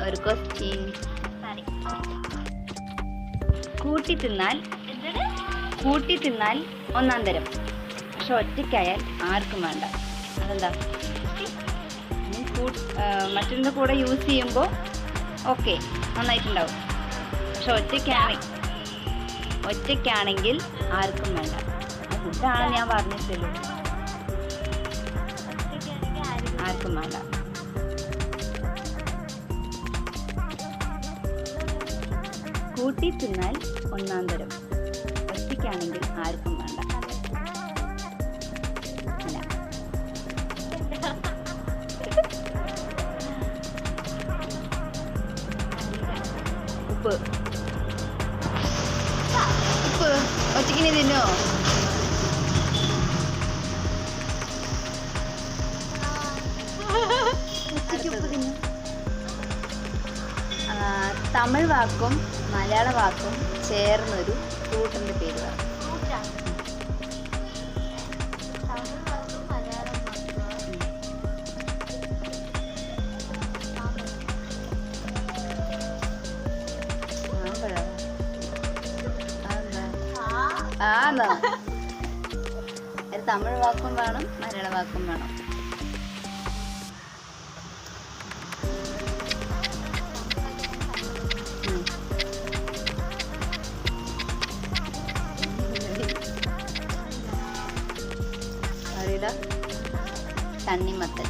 ഒരു ക്വസ്റ്റ്യൻ. കൂട്ടി തിന്നാൽ ഒന്നാം തരം, പക്ഷെ ഒറ്റയ്ക്കായാൽ ആർക്കും വേണ്ട. അതെന്താ? മറ്റൊന്നിൻ്റെ കൂടെ യൂസ് ചെയ്യുമ്പോൾ ഓക്കെ നന്നായിട്ടുണ്ടാവും, പക്ഷെ ഒറ്റയ്ക്കാണെങ്കിൽ ആർക്കും വേണ്ട. ഫുഡാണ് ഞാൻ പറഞ്ഞിട്ടുള്ളൂ, ആർക്കും വേണ്ട. കൂട്ടി തിന്നാൽ ഒന്നാം തരം, ഒറ്റയ്ക്കാണെങ്കിൽ ആർക്കും വേണ്ട. അല്ല, ഉപ്പ്. ഒറ്റയ്ക്കിനി തിന്നോ? തമിഴ് വാക്കും മലയാള വാക്കും ചേർന്നൊരു ഫ്രൂട്ടിന്റെ പേര് പറ. ആന്നോ? ഒരു തമിഴ് വാക്കും വേണം, മലയാള വാക്കും വേണം. അറിയില്ല. തണ്ണിമത്തൻ.